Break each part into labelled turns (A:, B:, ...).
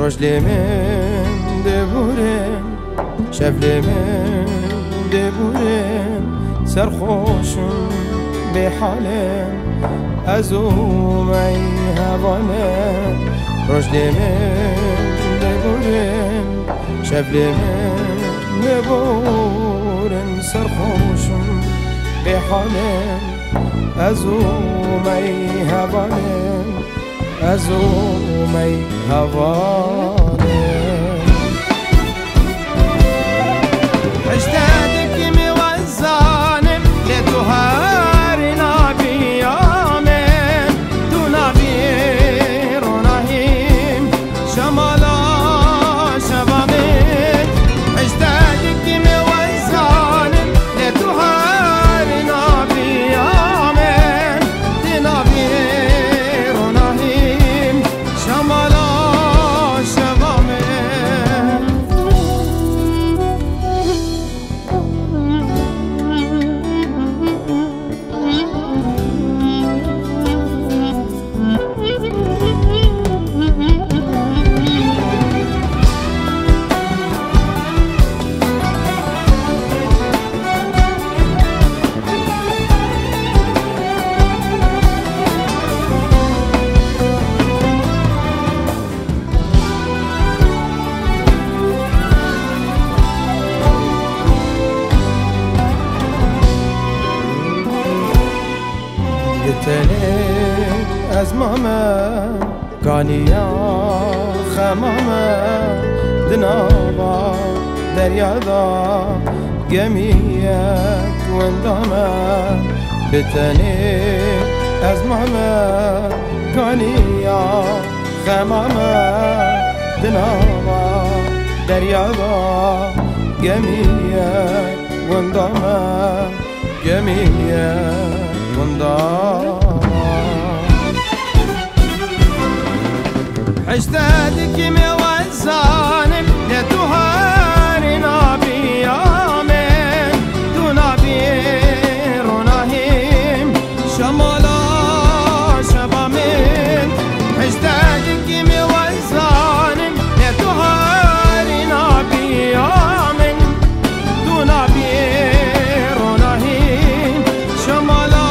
A: رجل من دبورن شبل من دبورن سرخوشم به حالم ازومی هوانم رجل من دبورن شبل من دبورن سرخوشم به حالم ازومی هوانم ازومی هوانم اجدادك موزانم لتهارنا بيامن تنابير ونهيم شمالا شبامن اجدادك موزانم لتهارنا بيامن تنابير ونهيم شمالا شبامن تنك أزمامة كانيا خمامة دنابا دريادا جميعك واندامة بتنك أزمامة كانيا خمامة دنابا دريادا جميعك واندامة جميعك اجدادك موزانم لتهارنا بيامن تنابير ونهيم شمالا شبامن اجدادك موزانم لتهارنا بيامن تنابير ونهيم شمالا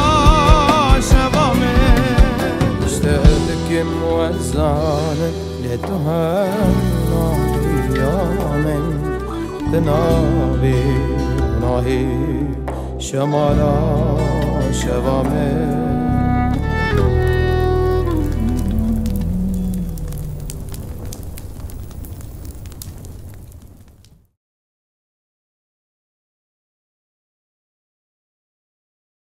A: موزانك لتهرنا بيامن تنابي ناهي شمالا شبامن